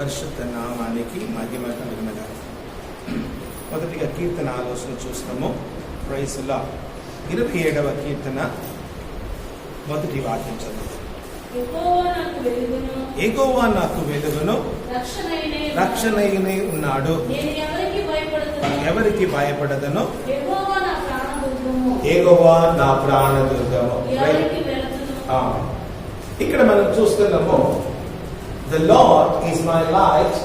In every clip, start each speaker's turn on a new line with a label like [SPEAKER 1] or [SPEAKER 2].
[SPEAKER 1] పరిశుద్ధ నామానికి మహిమ కలుగునగాక. మొదటిగా కీర్తన ఆలోచన చూస్తాము. ప్రైజ్ లా 27వ కీర్తన మొదటి వాక్యం చదువు. యెహోవా నాకు వెలుగును రక్షణయై ఉన్నాడు, ఎవరికి భయపడదను, యెహోవా నా ప్రాణదుర్గము. ఇక్కడ మనం చూస్తున్నాము, the Lord is my light,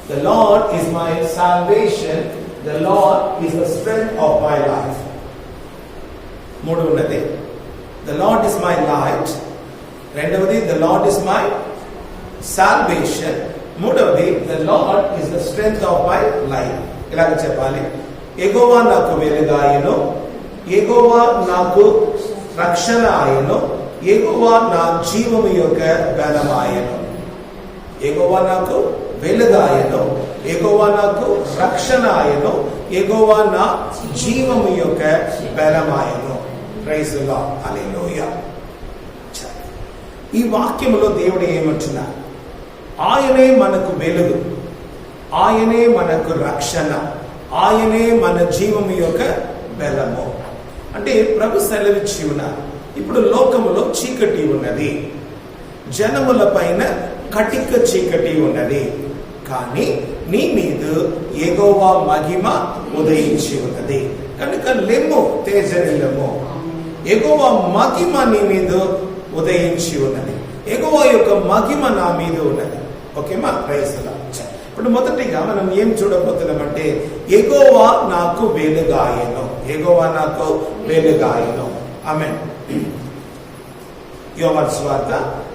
[SPEAKER 1] the Lord is my salvation, the Lord is the strength of my life. మూడు ఉన్నది. The Lord is my light, రెండవది the Lord is my salvation, మూడవది the Lord is the strength of my life. ఇలాగ చెప్పాలి. యెహోవా నాకు వెలుగాయను, యెహోవా నాకు రక్షణ ఆయను, యెహోవా నా జీవము యొక్క బలమాయను. యెహోవా నాకు వెలుగాయను, యెహోవా నాకు రక్షణ ఆయను, యెహోవా నా జీవము యొక్క బలమాయను. ప్రైజ్ ది లార్డ్, హల్లెలూయా. ఈ వాక్యములో దేవుడు ఏమంటున్నారు? ఆయనే మనకు వెలుగు, ఆయనే మనకు రక్షణ, ఆయనే మన జీవము యొక్క బలము. అంటే ప్రభు సెలవిచ్చి ఉన్నారు. ఇప్పుడు లోకములో చీకటి ఉన్నది, జనముల పైన కటిక చీకటి ఉన్నది, కానీ నీ మీద యెహోవా మహిమ ఉదయించి ఉన్నది. కనుక లెమ్ము, తేజరిల్లము, యెహోవా మహిమ నీ మీద ఉదయించి ఉన్నది, యెహోవా యొక్క మహిమ నా మీద ఉన్నది. ఓకేమా? Praise the lord. ఇప్పుడు మొదటిగా మనం ఏం చూడబోతున్నామంటే, యెహోవా నాకు వెలుగాయను, యెహోవా నాకు వెలుగాయను. ఆమేన్. యోహాను సువార్త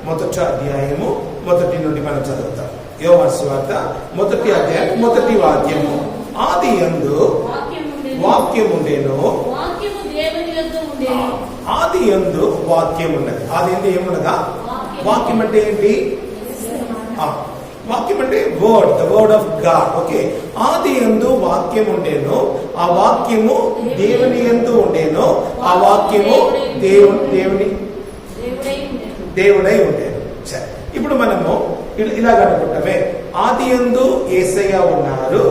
[SPEAKER 1] 1వ అధ్యాయము 1 నుండి మనం చదువుతాం. యోహాను సువార్త 1వ అధ్యాయం 1వ వాక్యము. ఆది యందు వాక్యం ఉండెను, ఆది యందు వాక్యం ఉన్నది. ఆది యందు ఏమున్నదా? వాక్యం అంటే ఏంటి? వాక్యం అంటే word, the word of God. Okay. ఆది యందు వాక్యం ఉండేను, ఆ వాక్యము దేవుని యందు ఉండేను, ఆ వాక్యము దేవుడై ఉండేను. సరే, ఇప్పుడు మనము ఇలాగ అనుకుంటామే, ఆది యందు యేసయ్య ఉన్నారు,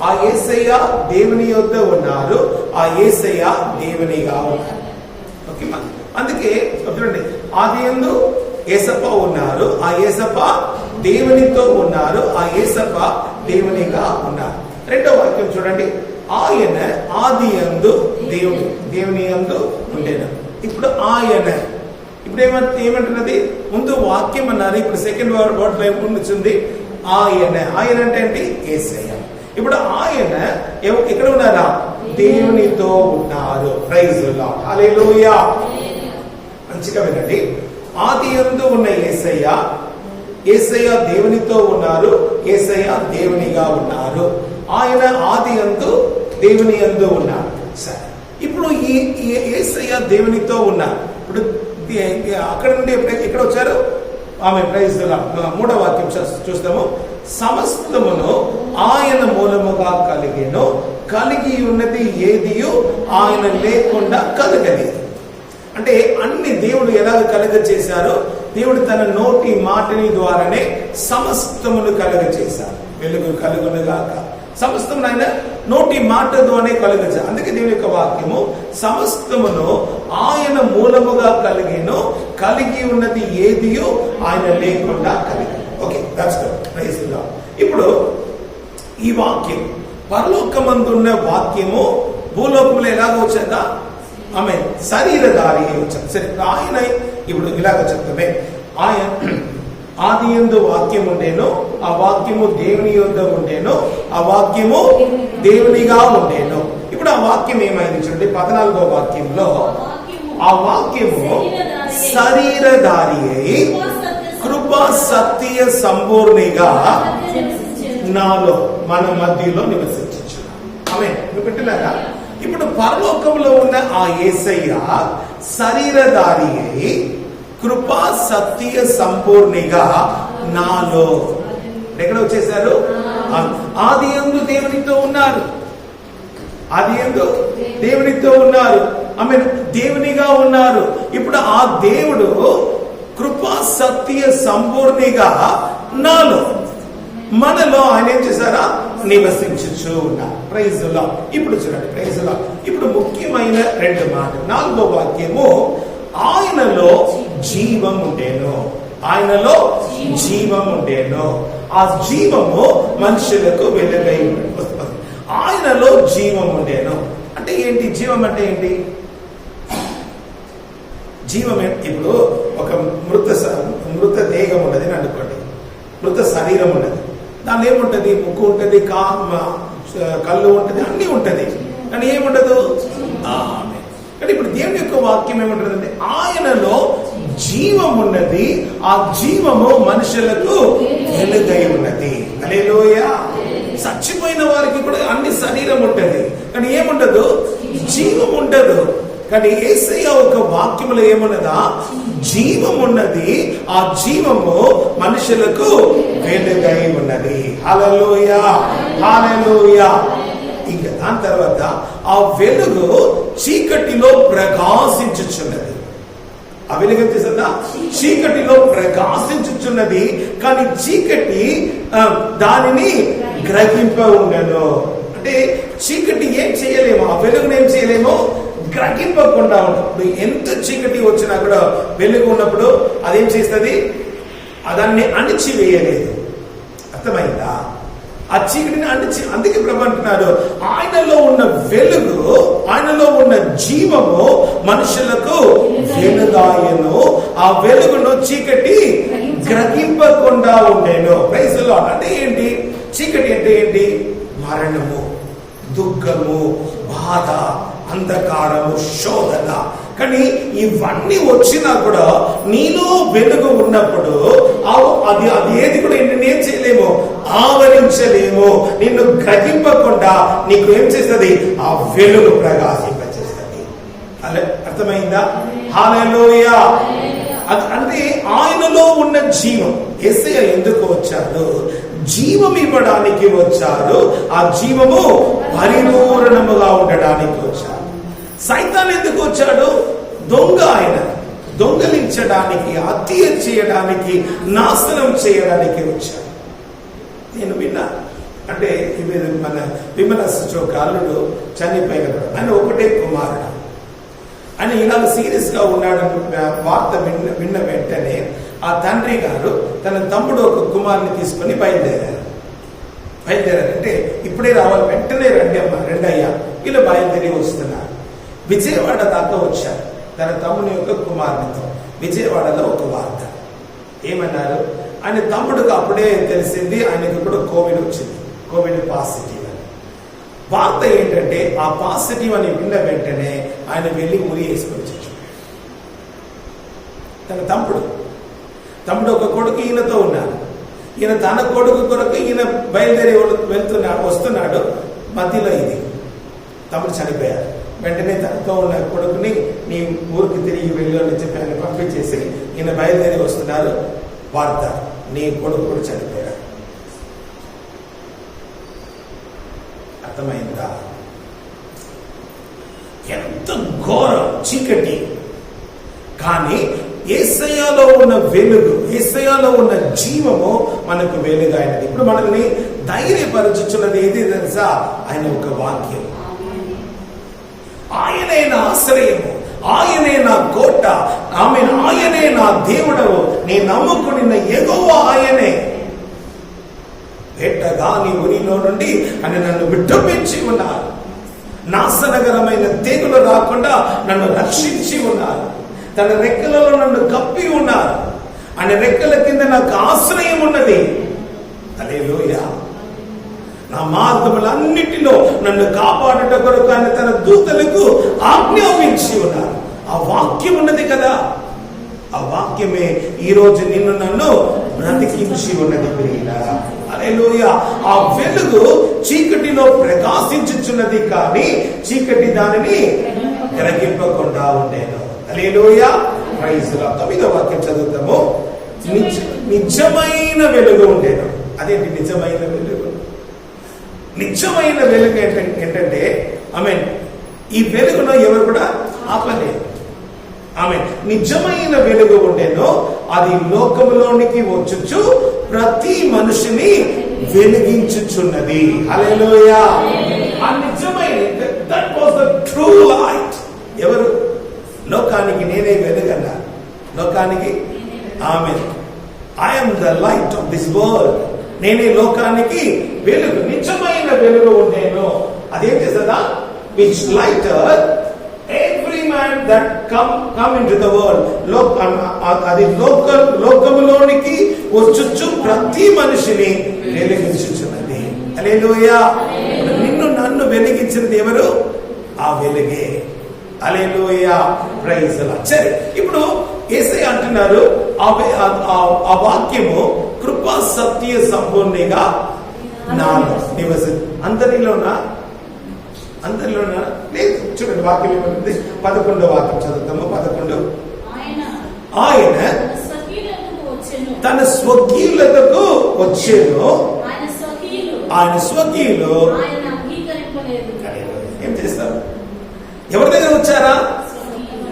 [SPEAKER 1] ఆ యేసయ్య దేవుని యొద్ద ఉన్నారు, ఆ యేసయ్య దేవునిగా ఉన్నారు. ఓకే, అందుకే చూడండి, ఆది యందు యేసప్ప ఉన్నారు, ఆ యేసప్ప దేవునితో ఉన్నారు, ఆ యేసప్ప దేవునిగా ఉన్నారు. రెండో వాక్యం చూడండి, ఆయన ఆది యందు దేవుని యందు ఉండేను. ఇప్పుడు ఆయన, ఇప్పుడు ఏమంటున్నది? ముందు వాక్యం అన్నారు, ఇప్పుడు సెకండ్ వర్డ్ వైపు వచ్చింది ఆయన. ఆయన అంటే ఏంటి? యేసయ్య. ఇప్పుడు ఆయన ఎక్కడ ఉన్నారా? దేవునితో ఉన్నారు. ప్రైజ్ ది లార్డ్, హల్లెలూయా. మంచిగా వినండి. ఆది యందు ఉన్న యేసయ్య, యేసయ్య దేవునితో ఉన్నారు, యేసయ్య దేవునిగా ఉన్నారు. ఆయన ఆది యందు దేవుని యందు ఉన్నారు. సరే, ఇప్పుడు ఈ యేసయ్య దేవునితో ఉన్నారు. ఇప్పుడు అక్కడ నుండి ఎక్కడ వచ్చారు? ఆమె ప్రైజ్ ది లార్డ్. 3వ వాక్యం చూస్తాము. సమస్తమును ఆయన మూలముగా కలిగెను, కలిగి ఉన్నది ఏదియు ఆయన లేకుండా కలగలేదు. అంటే అన్ని దేవుడు ఎలాగ కలుగ చేశారో, దేవుడు తన నోటి మాటని ద్వారానే సమస్తమును కలుగ చేశారు. వెలుగు కలుగునుగాక, సమస్తమును ఆయన నోటి మాట ద్వారానే కలుగజేశారు. అందుకే దేవుని యొక్క వాక్యము సమస్తమును ఆయన మూలముగా కలిగెను, కలిగి ఉన్నది ఏదియో ఆయన లేకుండా కలిగెను. Okay, that's good. Praise the lord. ఇప్పుడు ఈ వాక్యం పరలోకమందున్న వాక్యము భూలోకంలో ఎలాగ వచ్చాక ఆమె శరీరధారి వచ్చారు. సరే, ఆయన ఇప్పుడు ఇలాగ చెప్తామే, ఆయన ఆది యందు వాక్యం ఉండేను, ఆ వాక్యము దేవుని యొద్ద ఉండేను, ఆ వాక్యము దేవునిగా ఉండేను. ఇప్పుడు ఆ వాక్యం ఏమైంది చూడండి, 14వ వాక్యంలో, ఆ వాక్యము శరీరధారి అయి కృపా సత్య సంపూర్ణిగా నాలో, మన మధ్యలో నివసించు. ఆమె పెట్టినారా? ఇప్పుడు పరలోకంలో ఉన్న ఆ యేసయ్య శరీరధారి అయి కృపా సత్య సంపూర్ణిగా నాలో ఎక్కడ వచ్చేసారు? ఆది యందు దేవునితో ఉన్నారు, ఆది యందు దేవునితో ఉన్నారు, ఆమె దేవునిగా ఉన్నారు. ఇప్పుడు ఆ దేవుడు కృపా సత్య సంపూర్ణిగా నాలో. మనలో ఆయన ఏం చేశారా? నివసించుచు ఉన్నారు. Praise the lord. ఇప్పుడు చూడండి, ప్రైజ్ ది లార్డ్. ఇప్పుడు ముఖ్యమైన 2 మాటలు. 4వ వాక్యము, ఆయనలో జీవం ఉండేను. ఆయనలో జీవం ఉండేను. ఆ జీవము మనుషులకు వెలుగై వస్తుంది. ఆయనలో జీవం ఉండేను అంటే ఏంటి? జీవం అంటే ఏంటి? జీవం ఇప్పుడు ఒక మృత దేహం ఉన్నది అని అనుకోండి, మృత శరీరం ఉన్నది. దానిలో ఏముంటది? ముక్కు ఉంటది, కళ్ళు ఉంటది, అన్ని ఉంటది, కానీ ఏముండదు? కానీ ఇప్పుడు దేవుని యొక్క వాక్యం ఏముంటుందంటే ఆయనలో జీవం ఉన్నది, ఆ జీవము మనుషులకు వెలుగై ఉన్నది. హల్లెలూయా. చచ్చిపోయిన వారికి కూడా అన్ని శరీరం ఉంటది, కానీ ఏముండదు? జీవం ఉండదు. కానీ యేసయ్య ఒక వాక్యములో ఏమున్నదా? జీవం ఉన్నది, ఆ జీవము మనుషులకు వెలుగై ఉన్నది. హల్లెలూయా, హల్లెలూయా. ఇంకా దాని తర్వాత ఆ వెలుగు చీకటిలో ప్రకాశించుచున్నది. ఆ వెలుగు చేసిందా? చీకటిలో ప్రకాశించుచున్నది, కానీ చీకటి దానిని గ్రహింప ఉండను. అంటే చీకటి ఏం చేయలేము, ఆ వెలుగును ఏం చేయలేము, గ్రహింపకుండా ఉన్నప్పుడు. ఎంత చీకటి వచ్చినా కూడా వెలుగు ఉన్నప్పుడు అదేం చేస్తుంది? దాన్ని అణిచివేయలేదు. అర్థమైందా? ఆ చీకటిని అందుకే ప్రభు అంటున్నాడు, ఆయనలో ఉన్న వెలుగు, ఆయనలో ఉన్న జీవము మనుషులకు వెలుగాయను. ఆ వెలుగును చీకటి గ్రహింపకుండా ఉండేను. Praise the lord. అంటే ఏంటి? చీకటి అంటే ఏంటి? మరణము, దుఃఖము, బాధ, అంధకారము, శోధన. కానీ ఇవన్నీ వచ్చినా కూడా నీలో వెలుగు ఉన్నప్పుడు అది ఏది కూడా నిన్నేం చేయలేము, ఆవరించలేము. నిన్ను గ్రహింపకుండా నీకు ఏం చేస్తుంది? ఆ వెలుగు ప్రకాశింపచేస్తుంది. అర్థమైందా? హల్లెలూయా. అంటే ఆయనలో ఉన్న జీవం. యేసయ్య ఎందుకు వచ్చాడు? జీవం ఇవ్వడానికి వచ్చారు. ఆ జీవము పరిపూర్ణముగా ఉండడానికి వచ్చారు. సైతాన్ ఎందుకు వచ్చాడు? దొంగ. ఆయన దొంగలించడానికి, హత్య చేయడానికి, నాశనం చేయడానికి వచ్చాడు. నేను విన్నా, అంటే మన విమల అల్లుడు చనిపోయిన ఆయన ఒకటే కుమారుడు. ఆయన ఇలాగ సీరియస్ గా ఉన్నాడని వార్త విన్న వెంటనే ఆ తండ్రి గారు తన తమ్ముడు ఒక కుమారుని తీసుకొని బయలుదేరారు. అంటే ఇప్పుడే రావాలి, వెంటనే రెండయ్యా వీళ్ళు బయలుదేరి వస్తున్నారు. విజయవాడ దాకా వచ్చారు తన తమ్ముని యొక్క కుమారునితో. విజయవాడలో ఒక వార్త ఏమన్నారు? ఆయన తమ్ముడికి అప్పుడే తెలిసింది ఆయనకి కూడా కోవిడ్ వచ్చింది, కోవిడ్ పాజిటివ్ అని. వార్త ఏంటంటే ఆ పాజిటివ్ అని విన్న వెంటనే ఆయన వెళ్ళి ఉరి వేసుకొని వచ్చాడు. తన తమ్ముడు ఒక కొడుకు ఈయనతో ఉన్నారు. ఈయన తన కొడుకు కొరకు ఈయన బయలుదేరి వస్తున్నాడు. మధ్యలో ఇది తమ్ముడు చనిపోయారు. వెంటనే తనతో ఉన్న కొడుకుని నీ ఊరికి తిరిగి వెళ్ళు అని చెప్పి ఆయన పంపించేసి ఈయన బయలుదేరి వస్తున్నారు. వార్త, నీ కొడుకు కూడా చనిపోయాడు. అర్థమైందా? ఎంత ఘోరం చీకటి. కానీ యేసయ్యలో ఉన్న వెలుగు, యేసయ్యలో ఉన్న జీవము మనకు వెలుగైనది. ఇప్పుడు మనల్ని ధైర్యపరచుచున్నది ఏది తెలుసా? ఆయన ఒక వాక్యం. ఆయనే నా ఆశ్రయము, ఆయనే నా కోట, ఆయనే నా దేవుడవు, నేను నమ్ముకున్న యెహోవా ఆయనే. వేటగాని ఉరిలో నుండి ఆయన నన్ను విడిపించి ఉన్నారు. నాశనకరమైన తెగులు రాకుండా నన్ను రక్షించి ఉన్నారు. తన రెక్కలలో నన్ను కప్పి ఉన్నారు. ఆయన రెక్కల కింద నాకు ఆశ్రయం ఉన్నది. హల్లెలూయా. నా మార్గములన్నిటిలో నన్ను కాపాడుట కొరకు ఆయన తన దూతలకు ఆజ్ఞాపించి ఉన్నారు. ఆ వాక్యం ఉన్నది కదా, ఆ వాక్యమే ఈ రోజు నిన్ను నన్ను బ్రతికించి ఉన్నది. హల్లెలూయా. ఆ వెలుగు చీకటిలో ప్రకాశించుచున్నది, కానీ చీకటి దానిని గ్రహింపకుండా ఉండేను. హల్లెలూయా. Praise the lord. 9వ వాక్యం చదువుతాము. నిజమైన వెలుగు ఉండేను. అదేంటి నిజమైన వెలుగు? నిజమైన వెలుగు ఏంటంటే ఆమేన్, ఈ వెలుగును ఎవరు కూడా ఆపలేరు. ఆమేన్. నిజమైన వెలుగు ఉండేను, అది లోకములోనికి వచ్చుచు ప్రతి మనిషిని వెలిగించుచున్నది. హల్లెలూయా. ఆ నిజమైన that was the true light. ఎవరు? లోకానికి నేనే వెలుగన్నారు. లోకానికి amen. I am the light of this world. నేనే లోకానికి వెలుగు, నిజమైన వెలుగు ఉండేను. అదేం చేస్తుందా? Which lighteth every man that come into the world. అది లోకములోనికి వచ్చుచు ప్రతి మనిషిని వెలిగించుచున్నది. హల్లెలూయా. నిన్ను నన్ను వెలిగించినది ఎవరు? ఆ వెలుగే. హల్లెలూయా. Praise the lord. సరే, ఇప్పుడు యేసయ్య అంటున్నారు ఆ వాక్యము కృపా సత్య సంపూర్ణంగా నాలో నివసి. అందరిలోనా లేదు. చూడండి వాక్యం ఏమంటుంది? 11వ వాక్యం చదువుతాము. 11. ఆయన తన స్వకీయులతకు వచ్చేను, ఆయన స్వకీయులు ఏం చేస్తారు? ఎవరి దగ్గర వచ్చారా?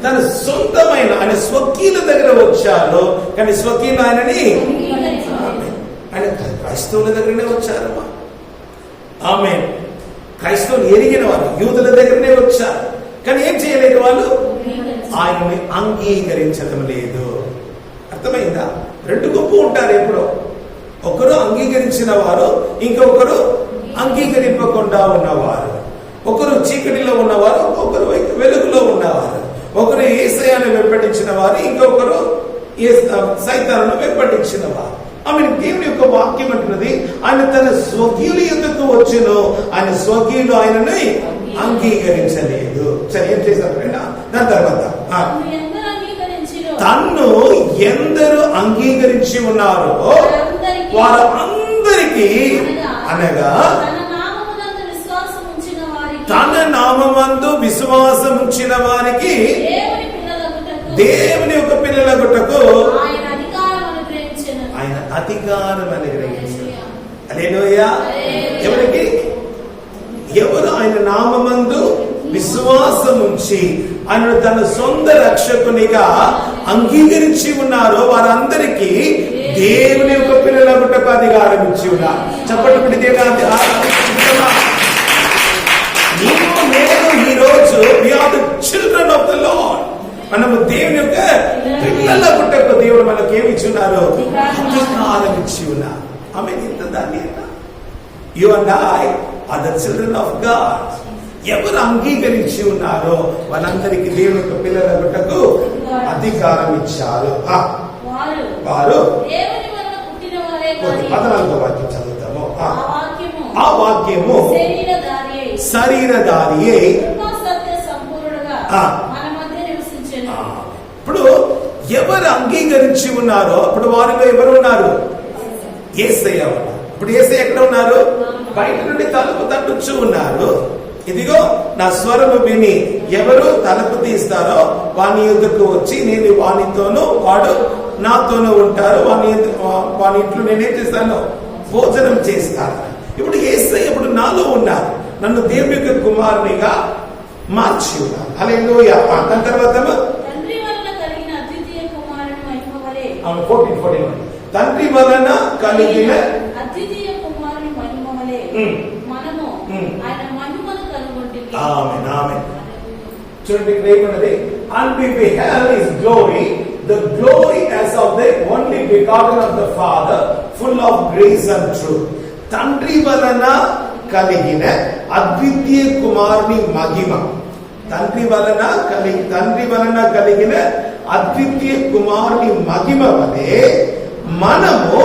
[SPEAKER 1] తన సొంతమైన ఆయన స్వకీయుల దగ్గర వచ్చారు. కానీ స్వకీయులు ఆయనని ఆయన క్రైస్తవుల దగ్గరనే వచ్చారమ్మా. ఆమేన్. క్రైస్తవులు ఎరిగిన వారు యూదుల దగ్గరనే వచ్చారు. కానీ ఏం చేయలేదు వాళ్ళు? ఆయన్ని అంగీకరించడం లేదు. అర్థమైందా? రెండు గుంపు ఉంటారు ఎప్పుడో. ఒకరు అంగీకరించిన వారు, ఇంకొకరు అంగీకరింపకుండా ఉన్నవారు. ఒకరు చీకటిలో ఉన్నవారు, ఒకరు వెలుగులో ఉన్నవారు. ఒకరు యేసయ్యను వెంబడించిన వారు, ఇంకొకరు సైతానును వెంబడించిన వారు. దేవుని యొక్క వాక్యం అంటున్నది ఆయన తన స్వకీయుల యొద్దకు వచ్చెను, ఆయన స్వకీయులు ఆయనని అంగీకరించలేదు. సరే, ఏం చేశారు? దాని తర్వాత తన్ను ఎందరు అంగీకరించి ఉన్నారో వారందరికీ, అనగా తన నామమందు విశ్వాసం ఉంచిన వారికి దేవుని యొక్క పిల్లలగుటకు ఆయన అధికారం అనుగ్రహించారు. హల్లెలూయా. ఎవరికి? ఎవరు ఆయన నామమందు విశ్వాసం ఉంచి ఆయన తన సొంత రక్షకునిగా అంగీకరించి ఉన్నారో వారందరికీ దేవుని యొక్క పిల్లలగుటకు అధికారం ఇచ్చి ఉన్నారు. చెప్పండి దేవుని నేను ఈ రోజు we are the children of the Lord. మనము దేవుని యొక్క పిల్లలగుటకు దేవుడు మనకు ఏమి ఇచ్చున్నారు? అధికారం ఇచ్చి ఉన్నారు. ఆమేన్. ఇంత దాన్ని you and I are the children of God. ఎవరు అంగీకరించి ఉన్నారో వాళ్ళందరికీ దేవుని యొక్క పిల్లలగుటకు అధికారం ఇచ్చారు. వారు 14వ వాక్యం చదువుతాము. ఆ వాక్యము శరీరధారి అయి ఇప్పుడు ఎవరు అంగీకరించి ఉన్నారో అప్పుడు వారిలో ఎవరు ఉన్నారు? యేసయ్య ఉన్నారు. ఇప్పుడు యేసయ్య ఎక్కడ ఉన్నారు? బయట నుండి తలుపు తట్టుచు ఉన్నారు. ఇదిగో నా స్వరము విని ఎవరు తలుపు తీస్తారో వాని యొద్దకు వచ్చి నేను వానితోనూ వాడు నాతోనూ ఉంటారు, వాని ఇంట్లో నేనేం చేస్తాను? భోజనం చేస్తాను. ఇప్పుడు యేసయ్య ఇప్పుడు నాలో ఉన్నారు, నన్ను దేవుని యొక్క కుమారునిగా మార్చి ఉన్నారు. హల్లెలూయా. దాని తర్వాత 14 తండ్రి వలన కలిగిన
[SPEAKER 2] అద్వితీయ కుమారుని మహిమ వలె మనము ఆయన మహిమను కనుగొంటిమి.
[SPEAKER 1] ఆమేన్. ఆమేన్. చూడండి ఇక్కడ ఏమన్నది? and we beheld his glory, the glory as of the only begotten of the Father, full of grace and truth. తండ్రి వలన కలిగిన అద్వితీయ కుమారుని మహిమ. తండ్రి వలన కలిగిన అద్వితీయ కుమారుని మహిమ వలె మనము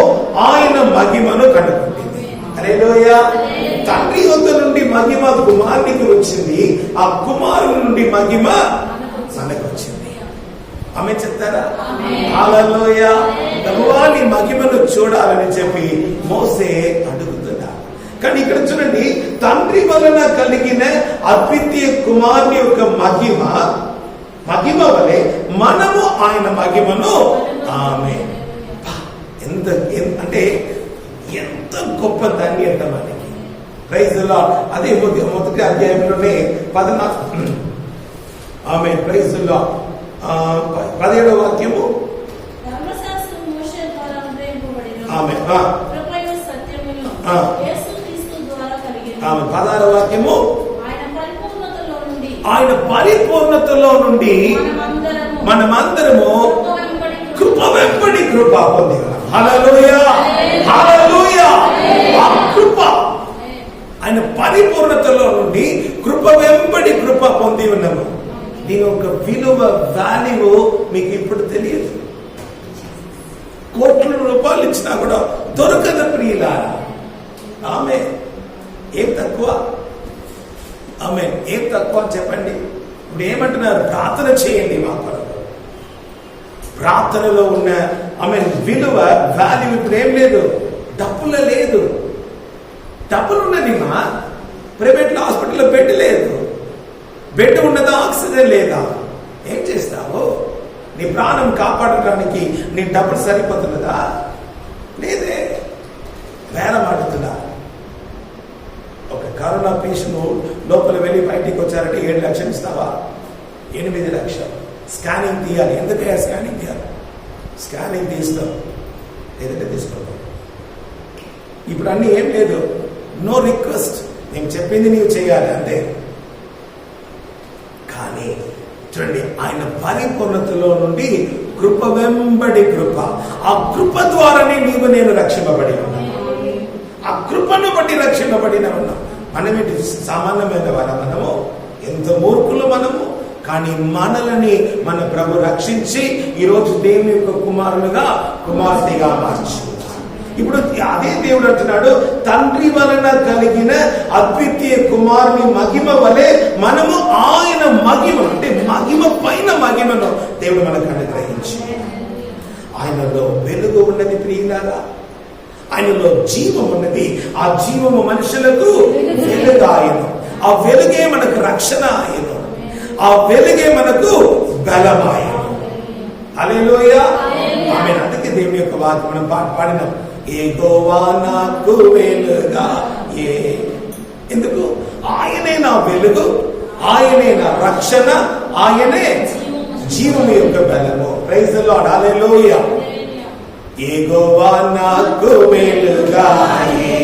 [SPEAKER 1] ఆయన మహిమను కనుగొంటిమి. హల్లెలూయా. తండ్రి వద్ద నుండి మహిమ కుమారునికి వచ్చింది, ఆ కుమారుని నుండి మహిమ మనకు వచ్చింది. ఆమె చెప్తారా? హల్లెలూయా. ప్రభువా నీ మహిమను చూడాలని చెప్పి మోసే అడుగుతున్నారు. కానీ ఇక్కడ చూడండి, తండ్రి వలన కలిగిన అద్వితీయ కుమారుని యొక్క మహిమ వలె మనము ఆయన మహిమను ఆమె అంటే ఎంత గొప్ప ధన్యత మనకి. Praise the lord. అదే మొదటి అధ్యాయంలోనే 14 ఆమె ప్రైజ్ ది లార్డ్ 17వ వాక్యము ఆమె
[SPEAKER 2] కృపయు సత్యమును యేసుక్రీస్తు ద్వారా కలిగిన
[SPEAKER 1] ఆమె 16వ వాక్యము
[SPEAKER 2] ఆయన పరిపూర్ణతలో నుండి
[SPEAKER 1] మనమందరము కృప వెంబడి కృప పొంది ఉన్నాం. హల్లెలూయా, హల్లెలూయా. ఆ కృప ఆయన పరిపూర్ణతలో నుండి కృప వెంబడి కృప పొంది ఉన్నాము. దీని ఒక విలువ, వాల్యూ మీకు ఇప్పుడు తెలియదు. కోట్ల రూపాయలు ఇచ్చినా కూడా దొరకదు ప్రియులారా. ఆమె ఏం తక్కువ? ఆమె ఏం తక్కువ చెప్పండి. ఇప్పుడు ఏమంటున్నారు? ప్రార్థన చేయండి మా కొరకు. ప్రార్థనలో ఉన్న ఆమె విలువ, వాల్యూ ఇప్పుడు ఏం లేదు, డబ్బులో లేదు. డబ్బులు ఉన్నది మా ప్రైవేట్ హాస్పిటల్లో బెడ్ లేదు. బెడ్ ఉన్నదా? ఆక్సిజన్ లేదా? ఏం చేస్తావు? నీ ప్రాణం కాపాడటానికి నీ డబ్బులు సరిపోతున్నదా? లేదే. బేరం ఆడుతున్నా. ఒక కరోనా పేషెంట్ లోపల వెళ్ళి బయటికి వచ్చారంటే 7 లక్షలు ఇస్తావా? 8 లక్షలు. స్కానింగ్ తీయాలి. ఎందుకయ్యా స్కానింగ్ తీయాలి? స్కానింగ్ తీస్తాం, లేదంటే తీసుకోవడం. ఇప్పుడు అన్ని ఏం లేదు, నో రిక్వెస్ట్. నేను చెప్పింది నీవు చేయాలి అంతే. కానీ చూడండి, ఆయన పరిపూర్ణతలో నుండి కృప వెంబడి కృప. ఆ కృప ద్వారానే నీవు నేను రక్షింపబడి ఉన్నాను. ఆ కృపను బట్టి రక్షింపబడిన ఉన్నాం. మనమేంటి సామాన్యమైన వారా? మనము ఎంత మూర్ఖులు మనము. కానీ మనల్ని మన ప్రభు రక్షించి ఈరోజు దేవుని యొక్క కుమారులుగా, కుమార్తెగా మార్చి. ఇప్పుడు అదే దేవుడు అంటున్నాడు, తండ్రి వలన కలిగిన అద్వితీయ కుమారుని మహిమ వలె మనము ఆయన మహిమ, అంటే మహిమ పైన మహిమను దేవుడు మనకు అనుగ్రహించి, ఆయనలో వెలుగు ఉన్నది ప్రియులారా. ఆయనలో జీవం ఉన్నది. ఆ జీవము మనుషులకు వెలుగు ఆయను. ఆ వెలుగే మనకు రక్షణ ఆయను. ఆ వెలుగే మనకు బలమాయను. హల్లెలూయా, ఆమేన్. అందుకే దేవుని యొక్క వాక్యం మనం పాడినాం, యెహోవా నాకు వెలుగా. ఎందుకు? ఆయనే నా వెలుగు, ఆయనే నా రక్షణ, ఆయనే జీవము యొక్క బలము. ప్రైజ్ ది లార్డ్, హల్లెలూయా. యెహోవా నాకు వెలుగాయే,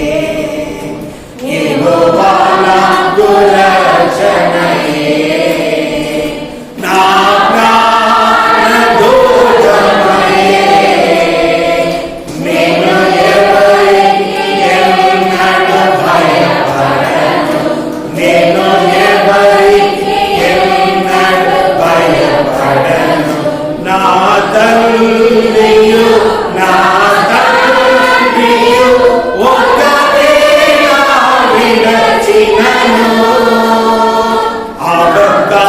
[SPEAKER 1] యెహోవా నాకు రక్షణయే, నా ప్రాణ దుర్గమయే, నేను ఎవరికి ఎన్నడూ భయపడను, నేను ఎవరికి ఎన్నడూ భయపడను. నా తండ్రియు నా తండ్రియు ఒకవేళ విడచినను,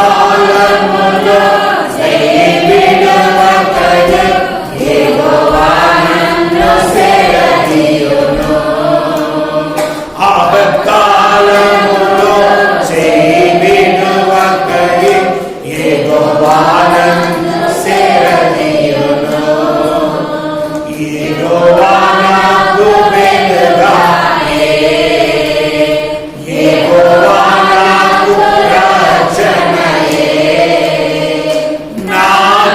[SPEAKER 1] ఆపత్కాలములో విడువకయే యెహోవా నన్ను సేరదీయును, ఆపత్కాలములో విడువకయే యెహోవా నన్ను సేరదీయును. యెహోవా నాకు వెలుగాయే, యెహోవా నాకు రక్షణయే, నా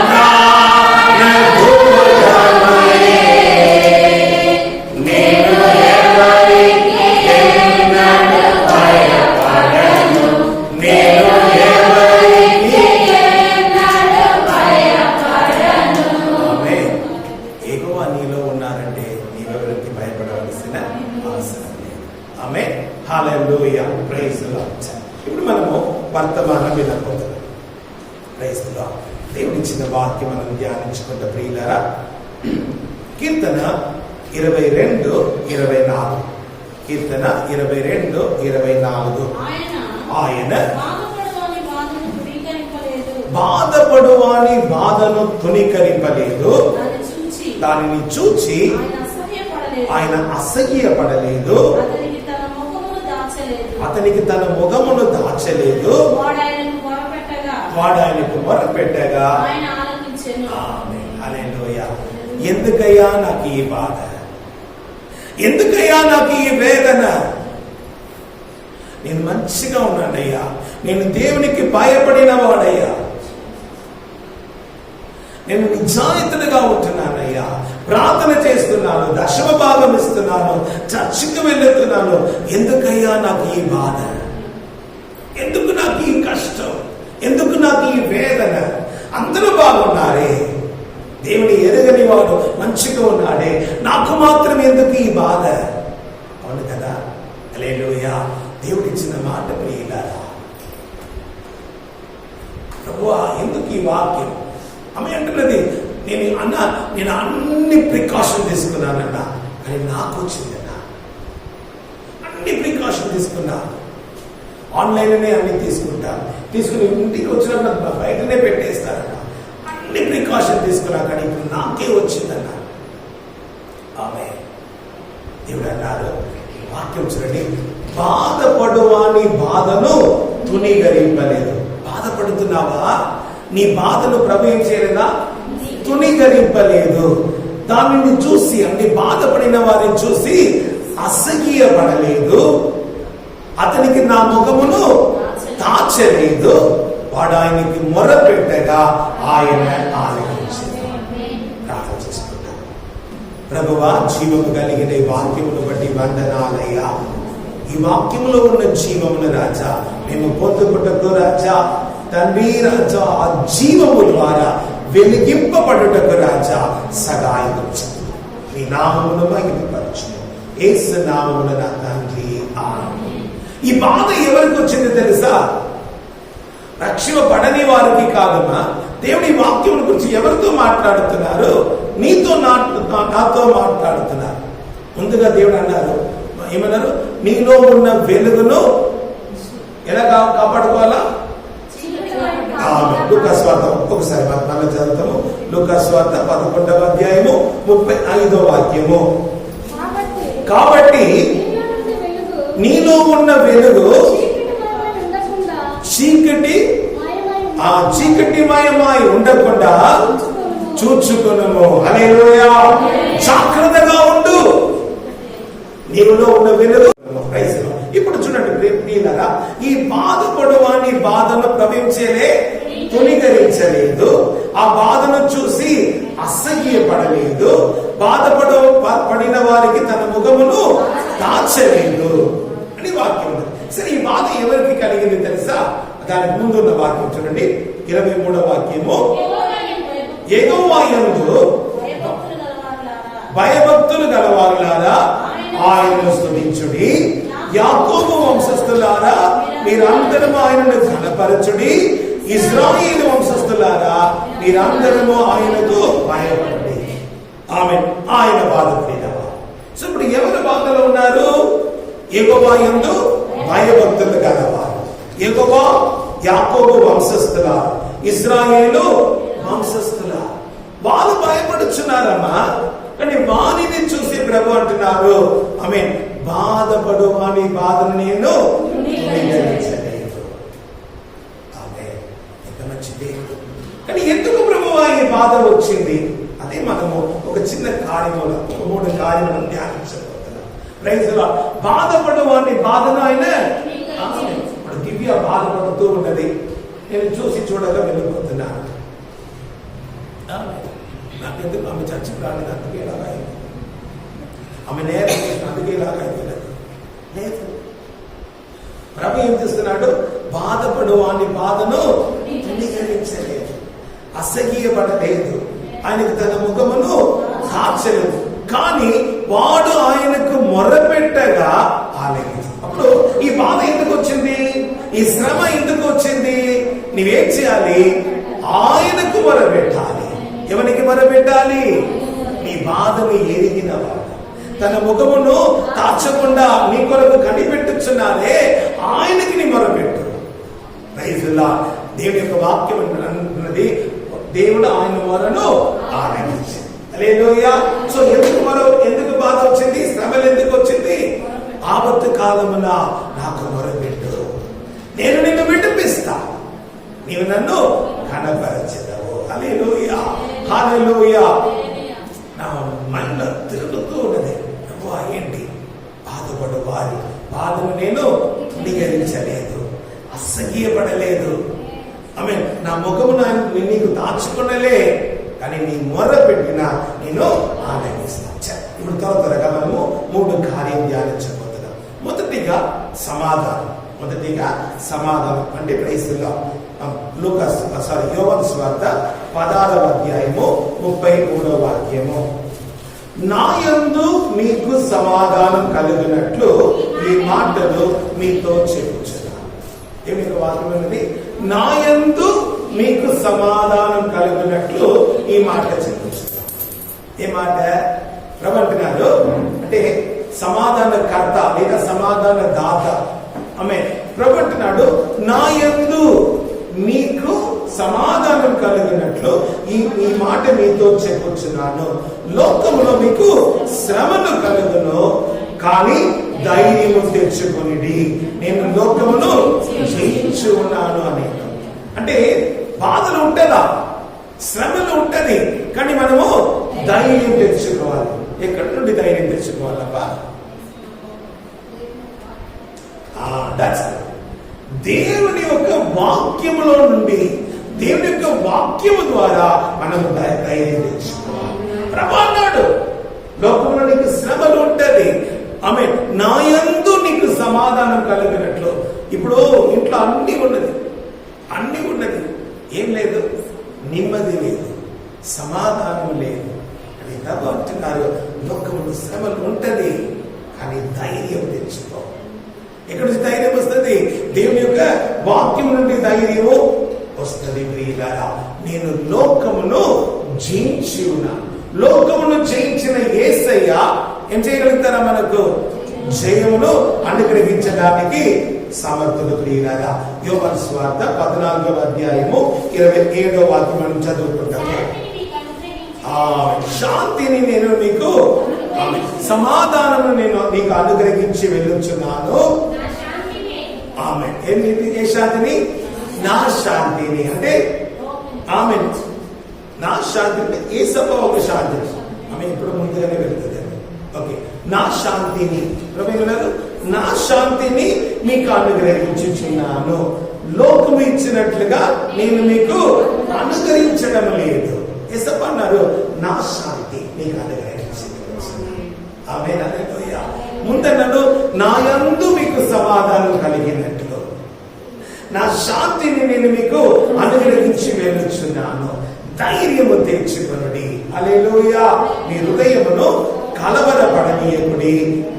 [SPEAKER 1] ప్రాణ దుర్గమయే, నేను ఎవరికి ఎన్నడూ భయపడను, నేను ఎవరికి ఎన్నడూ భయపడను. ఆమేన్. యెహోవా నీలో ఉన్నారంటే నీవెవరికి భయపడవలసిన అవసరం లేదు. ఆమేన్, హల్లెలూయా, ప్రైజ్ ది లార్డ్. ఇప్పుడు మనము వర్తమానం వినబోతున్నాం. Praise the lord. దేవుని ఇచ్చిన వాక్యం మనం ధ్యానించుకుంటే ప్రియులారా, కీర్తన 22:24. కీర్తన 22:24. ఆయన బాధపడువాని బాధను తుణీకరింపలేదు, దానిని చూచి ఆయన అసహ్యపడలేదు, అతనికి తన ముఖమును దాచలేదు, వాడు ఆయనకు మొరపెట్టగా. ఆమేన్, హల్లెలూయా. ఎందుకయ్యా నాకు ఈ బాధ? ఎందుకయ్యా నాకు ఈ వేదన? నేను మంచిగా ఉన్నానయ్యా, నేను దేవునికి భయపడిన వాడయ్యా, నేను నిజాయితీగా ఉంటున్నానయ్యా, ప్రార్థన చేస్తున్నాను, దశమ భాగం ఇస్తున్నాను, చర్చికి వెళ్తున్నాను. ఎందుకయ్యా నాకు ఈ బాధ? ఎందుకు నాకు ఈ కష్టం? ఎందుకు నాకు ఈ వేదన? అందరూ బాగున్నారే, దేవుని ఎరగని వాడు మంచిగా ఉన్నాడే, నాకు మాత్రం ఎందుకు ఈ బాధ? అవును కదా. హల్లెలూయా. దేవుడిచ్చిన మాట ప్రియులారా, ప్రభువా ఎందుకు ఈ వాక్యం? ఆమె అంటున్నది, నేను అన్ని ప్రికాషన్ తీసుకున్నానన్నా, కానీ నాకు వచ్చిందన్నా. అన్ని ప్రికాషన్ తీసుకున్నా, ఆన్లైన్లోనే అన్ని తీసుకుని ఇంటికి వచ్చినప్పుడు బయటనే పెట్టేస్తారన్నా. అన్ని ప్రికాషన్ తీసుకున్నా, కానీ ఇప్పుడు నాకే వచ్చిందన్నా. ఆమె దేవుడు అన్నారు, వాక్యం చూడండి, బాధపడువాని బాధను తునీకరింపలేదు. బాధపడుతున్నావా? నీ బాధను ప్రభు ఏం చేయలేదా? తునీకరింపలేదు. దానిని చూసి, అంటే బాధపడిన వారిని చూసి అసహ్యపడలేదు. అతనికి నా ముఖమును తాచలేదు. వాడు ఆయనకి మొరపెట్టగా ఆయన ఆలకించింది. ప్రార్థన చేసుకుంటాం. ప్రభువా, జీవము కలిగిన ఈ వాక్యమును బట్టి వందనాలయ్యా. ఈ వాక్యములో ఉన్న జీవమును రాజా మేము పొందుకుంటూ రాజా, తండ్రి రాజా, ఆ జీవము ద్వారా వెలిగింపబడుటకు రాజా సహాయం చేయండి. నీ నామమును మహిమపరచు. యేసు నామమున నా తండ్రి, ఆమేన్. ఈ బాధ ఎవరికి వచ్చింది తెలుసా? రక్షింపబడని వారికి కాదమ్మా. దేవుడి వాక్యం గురించి ఎవరితో మాట్లాడుతున్నారు? నాతో మాట్లాడుతున్నారు. ముందుగా దేవుడు అన్నారు, ఏమన్నారు? నీలో ఉన్న వెలుగును ఎలా కాపాడుకోవాలా? లూకాసు వార్త ఒకసారి మనం చదువుతాము. లూకాసు వార్త 11వ అధ్యాయము 35వ వాక్యము. కాబట్టి నీలో ఉన్న వెలుగు చీకటిమయమై ఉండకుండా చూచుకొనుము. హల్లెలూయా. జాగ్రత్తగా ఉండు. నీలో ఉన్న వెలుగు. ఇప్పుడు చూడండి ప్రియులారా, ఈ బాధపడువాని బాధను ప్రవేశించలే, తునీకరించలేదు. ఆ బాధను చూసి అసహ్యపడలేదు. పడిన వారికి తన ముఖమును దాచలేదు అని వాక్యం ఉంది. సరే, ఈ బాధ ఎవరికి కలిగింది తెలుసా? దానికి ముందున్న వాక్యం చూడండి, 23వ వాక్యము. యెహోవా యందు భయభక్తులు గలవారులారా ఆయనను స్తుతించుడి. యాకోబు వంశస్థులారా మీరందరము ఆయనను ఘనపరచుడి. ఇశ్రాయేలు వంశస్థులారా మీరందరము ఆయనకు భయపడండి. ఆమేన్. ఆయన బాధపడినవా? సో ఇప్పుడు ఎవరు బాధలో ఉన్నారు? యెహోవా యందు భయభక్తులు గలవారు. యెహోవా యాకోబు వంశస్థులారా, ఇశ్రాయేలు వంశస్థులారా. వాళ్ళు భయపడుచున్నారమ్మా, కానీ వాణిని చూసి ప్రభు అంటున్నారు, ఆమేన్, బాధపడు వాని బాధను నేను తునీకరించలేదు. ఆమేన్. ఎంత మంచి దేవుడు. కానీ ఎందుకు ప్రభు ఈ బాధ వచ్చింది? అదే మనము ఒక చిన్న కార్యములు, 3 కార్యములను ధ్యానించబోతున్నాం. Praise the lord. బాధపడు వాని బాధను ఆయన, ఇప్పుడు దివ్య బాధపడుతూ ఉన్నది. నేను చూడగా వెళ్ళిపోతున్నాను. నాకెందుకు ఆమె చర్చకు రాలేదు, అందుకే ఇలాగా అయింది. ఆమె నేరం అందుకే ఇలాగా అయింది. లేదు, ప్రభు ఏం చేస్తున్నాడు? బాధపడు వాని బాధను తునీకరించలేదు, అసహ్యపడలేదు, ఆయనకు తన ముఖమును దాచలేదు. కానీ వాడు ఆయనకు మొరపెట్టగా ఆలకించాడు. అప్పుడు ఈ బాధ ఎందుకు వచ్చింది? ఈ శ్రమ ఎందుకు వచ్చింది? నీవేం చేయాలి? ఆయనకు మొరపెట్టాలి. ఎవరికి మొరపెట్టాలి? నీ బాధను ఎరిగిన వాడు, తన ముఖమును దాచకుండా నీ కొరకు కనిపెట్టుచున్నారే, ఆయనకి నీ మొరపెట్టు. Praise the lord. దేవుని యొక్క వాక్యం అంటున్నది, దేవుడు ఆయన మొరను ఆలకించాడు. హల్లెలూయా. సో ఎందుకు బాధ వచ్చింది? శ్రమలు ఎందుకు వచ్చింది? ఆపత్తు కాలమున నాకు మొరపెట్టు, నేను నిన్ను విడిపిస్తా, నీవు నన్ను కనపరచెదవు. హల్లెలూయా, హల్లెలూయా. నా మైండ్ తిరుగుతూ ఉన్నది. ఏంటి? బాధపడు వారి బాధను నేను తునీకరించలేదు, అసహ్యపడలేదు. ఆమె నా ముఖము నీకు దాచుకునలే, కానీ నీ మొర్ర పెట్టినా నేను ఆలకిస్తాను. ఇప్పుడు త్వరగా మనము 3 కార్యం ధ్యానించబోతున్నాం. మొదటిగా సమాధానం అంటే ప్రైస్లో యోహాను సువార్త 16వ అధ్యాయము 33వ వాక్యము. నాయందు మీకు సమాధానం కలిగినట్లు ఈ మాటలు మీతో చెప్పుచున్నాను. ఏమి వాక్యం అనేది? నాయందు మీకు సమాధానం కలిగినట్లు ఈ మాట చెప్పుచున్నాను. ఏ మాట? ప్రభు అంటున్నాడు అంటే సమాధాన కర్త లేదా సమాధాన దాత. ఆమె ప్రభు అంటున్నాడు నాయందు మీకు సమాధానం కలిగినట్లు ఈ మాట మీతో చెప్పుచున్నాను. లోకములో మీకు శ్రమలు కలుగును, కానీ ధైర్యము తెచ్చుకొనిడి, నేను లోకమును జయించి ఉన్నాను అని. అంటే బాధలు ఉంటదా, శ్రమలు ఉంటది, కానీ మనము ధైర్యం తెచ్చుకోవాలి. ఎక్కడి నుండి ధైర్యం తెచ్చుకోవాలబ్బా? దేవుని యొక్క వాక్యములో నుండి, దేవుని యొక్క వాక్యము ద్వారా మనము ధైర్యం తెచ్చుకోవాలి. ప్రభు అన్నాడు లోకంలో నీకు శ్రమలు ఉంటది, ఆమె నాయందు నీకు సమాధానం కలిగినట్లు. ఇప్పుడు ఇంట్లో అన్ని ఉన్నది, ఏం లేదు, నెమ్మది లేదు, సమాధానం లేదు అని ప్రభు అంటున్నారు. లోకంలో శ్రమలు ఉంటది, కానీ ధైర్యం తెచ్చుకో. ఎక్కడి నుంచి ధైర్యం వస్తుంది? దేవుని యొక్క వాక్యం నుండి ధైర్యము వస్తుంది. ప్రియులారా, నేను లోకమును జయించి ఉన్నాను. లోకమును జయించిన యేసయ్య ఏం చేయగలుగుతారా? మనకు జయమును అనుగ్రహించడానికి సమర్థులు. ప్రియులారా, యోహాను సువార్త 14వ అధ్యాయము 27వ వాక్యం మనం చదువుకుంటాము. శాంతిని నేను మీకు, సమాధానము నేను నీకు అనుగ్రహించి వెళ్ళుచున్నాను. ఆమె ఏ శాంతిని? నా శాంతిని. అంటే ఆమె నా శాంతిని, ఏ సభ ఒక శాంతి ఆమె ఇప్పుడు ముందుగానే వెళ్తుంది. ఓకే, నా శాంతిని నా శాంతిని మీకు అనుగ్రహించుచున్నాను. లోకము ఇచ్చినట్లుగా నేను మీకు అనుగ్రహించడం లేదు. ఏసప్ప అన్నారు నా శాంతి మీకు అనుగ్రహించింది. ఆమేన్, హల్లెలూయా. ముందన్నాడు నాయందు మీకు సమాధానం కలిగినట్లు నా శాంతిని నేను మీకు అనుగ్రహించి వెళ్ళుచున్నాను. ధైర్యము తెచ్చుకొనుడి. హల్లెలూయా. మీ హృదయమును కలవరపడనీయకుడి,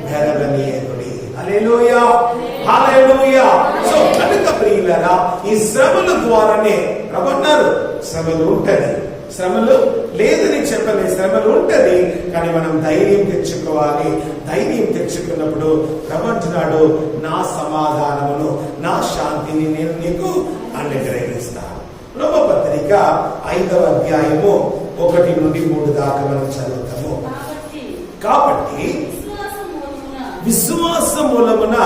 [SPEAKER 1] బెరగనీయకుడి. హల్లెలూయా, హల్లెలూయా. సో కనుక ప్రియులారా, ఈ శ్రమల ద్వారానే ప్రభు అన్నారు శ్రమలు ఉంటది, శ్రమలు లేదని చెప్పలే, శ్రమలు ఉంటది, కానీ మనం ధైర్యం తెచ్చుకోవాలి. ధైర్యం తెచ్చుకున్నప్పుడు ప్రభు అంటున్నాడు నా సమాధానమును నా శాంతిని నేను నీకు అనుగ్రహిస్తాను. రోమపత్రిక 5వ అధ్యాయము 1 నుండి 3 దాకా మనం చదువుతాము. కాబట్టి విశ్వాస మూలమున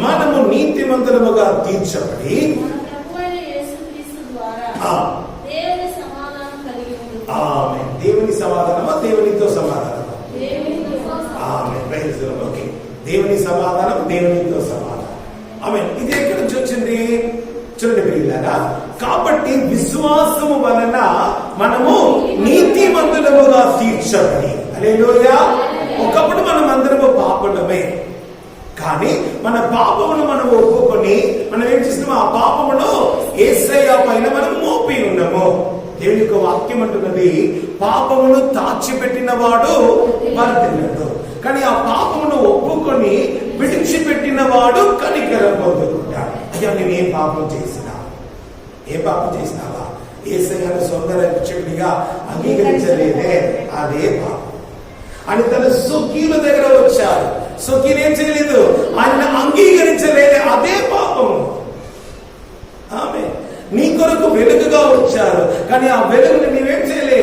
[SPEAKER 1] మనము నీతిమంతులముగా తీర్చబడి దేవుని సమాధానమా, దేవునితో సమాధానమా? ఓకే, దేవుని సమాధానం, దేవునితో సమాధానం. ఆమేన్. ఇది ఎక్కడి నుంచి వచ్చింది చూడండి ప్రియులారా. కాబట్టి విశ్వాసము వలన మనము నీతిమంతులముగా తీర్చబడి. హల్లెలూయా. ఒకప్పుడు మనం అందరము పాపులమే, కానీ మన పాపమును మనం ఒప్పుకొని మనం ఏం చేస్తున్నాము? ఆ పాపమును యేసయ్య పైన మనం మోపి ఉన్నాము. దేవుని యొక్క వాక్యం అంటున్నది పాపమును దాచిపెట్టిన వాడు వర్ధిల్లడు, కానీ ఆ పాపమును ఒప్పుకొని విడిచిపెట్టిన వాడు కనికరం పొందుకుంటాడు. అయ్యా నేను ఏ పాపం చేసినావా? యేసయ్యను సొంత రక్షకుడిగా అంగీకరించలేదే, అదే పాపం అని తన స్వకీయుల దగ్గర వచ్చారు. స్వకీయులు ఏం చేయలేదు, ఆయన అంగీకరించలేదే, అదే పాపము. ఆమె నీ కొరకు వెలుగుగా వచ్చారు, కానీ ఆ వెలుగుని నీవేం చేయలే,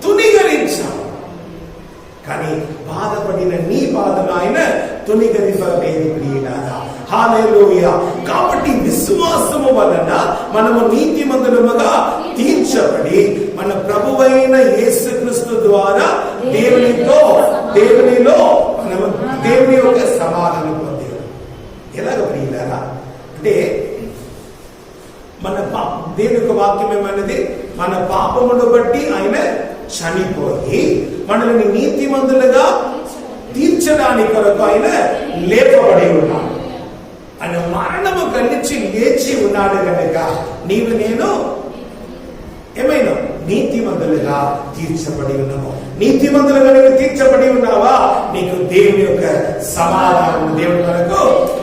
[SPEAKER 1] తునీకరించావు. కానీ బాధపడిన నీ బాధను ఆయన తునీకరించలేదు ప్రియులారా. హల్లెలూయా. కాబట్టి విశ్వాసము వలన మనము నీతిమంతులముగా తీర్చబడి మన ప్రభువైన యేసుక్రీస్తు ద్వారా దేవునిలో మనము దేవుని యొక్క సమాధానం పొందాము. ఎలాగ ప్రియులారా? అంటే మన దేవుని యొక్క వాక్యం ఏమన్నది, మన పాపమును బట్టి ఆయన చనిపోయి మనల్ని నీతిమంతులుగా తీర్చడానికి కొరకు ఆయన లేపబడి ఉన్నాడు. ఆయన మరణము గలిచి లేచి ఉన్నాడు కనుక నీవు నేను ఏమైనా నీతిమంతులుగా తీర్చబడి ఉన్నాము. నీతిమంతులుగా నీవు తీర్చబడి ఉన్నావా, నీకు దేవుని యొక్క సమాధానం దేవుని వరకు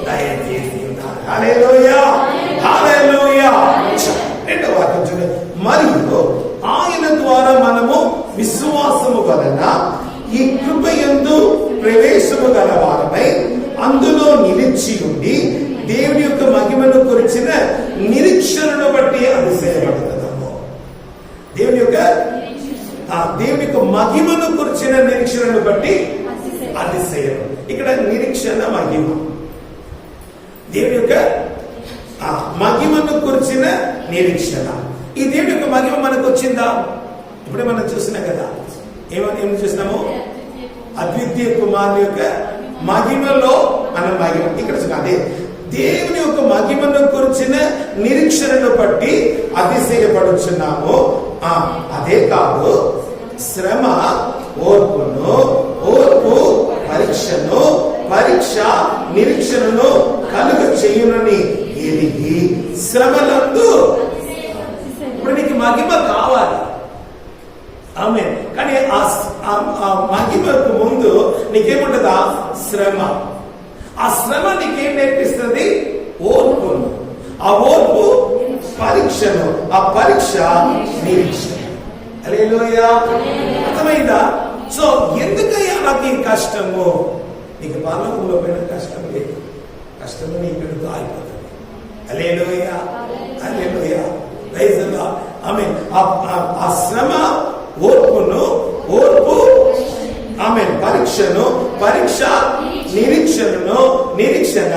[SPEAKER 1] దయచేసి ఉన్నాడు. హల్లెలూయా, హల్లెలూయా. రెండవ వాక్యం చూడండి. మరియు ఆయన ద్వారా మనము విశ్వాసము వలన ఈ కృపయందు ప్రవేశము గలవారమై అందులో నిలిచి ఉండి దేవుని యొక్క మహిమను గురించిన నిరీక్షణను బట్టి అతిశయపడుతున్నాము. దేవుని యొక్క మహిమను గురించిన నిరీక్షణను బట్టి అతిశయం. ఇక్కడ నిరీక్షణ మహిమ, దేవుని యొక్క మహిమను గురించిన నిరీక్షణ. ఈ దేవుని యొక్క మహిమ మనకు వచ్చిందా? ఇప్పుడే మనం చూసినాం కదా, ఏం చూసినాము? అద్వితీయ కుమారుని యొక్క మహిమలో మనం మహిమ. ఇక్కడ అదే దేవుని యొక్క మహిమను గురించిన నిరీక్షణను బట్టి అతిశయపడుచున్నాము. అదే కాదు, శ్రమ ఓర్పును, ఓర్పు పరీక్షను, పరీక్ష నిరీక్షణను కలుగ చేయునని ఎరిగి శ్రమలందు. ఇప్పుడు నీకు మహిమ కావాలి, ఆమె. కానీ ఆ మహిమకు ముందు నీకేముంటదా? శ్రమ. ఆ శ్రమ నీకేం నేర్పిస్తుంది? ఓర్పును. ఆ ఓర్పు పరీక్షను, ఆ పరీక్ష నిరీక్షణ. హల్లెలూయా. అర్థమైందా? సో ఎందుకయ్యా నాకు ఈ కష్టము? నీకు పరలోకంలో పోయిన కష్టం లేదు, కష్టము నీ ఇక్కడితో అయిపోతుంది. Hallelujah, hallelujah. Praise the lord. Amen. ఆ శ్రమ ఓర్పును, ఓర్పు ఆమేన్ పరీక్షను, పరీక్ష నిరీక్షణను, నిరీక్షణ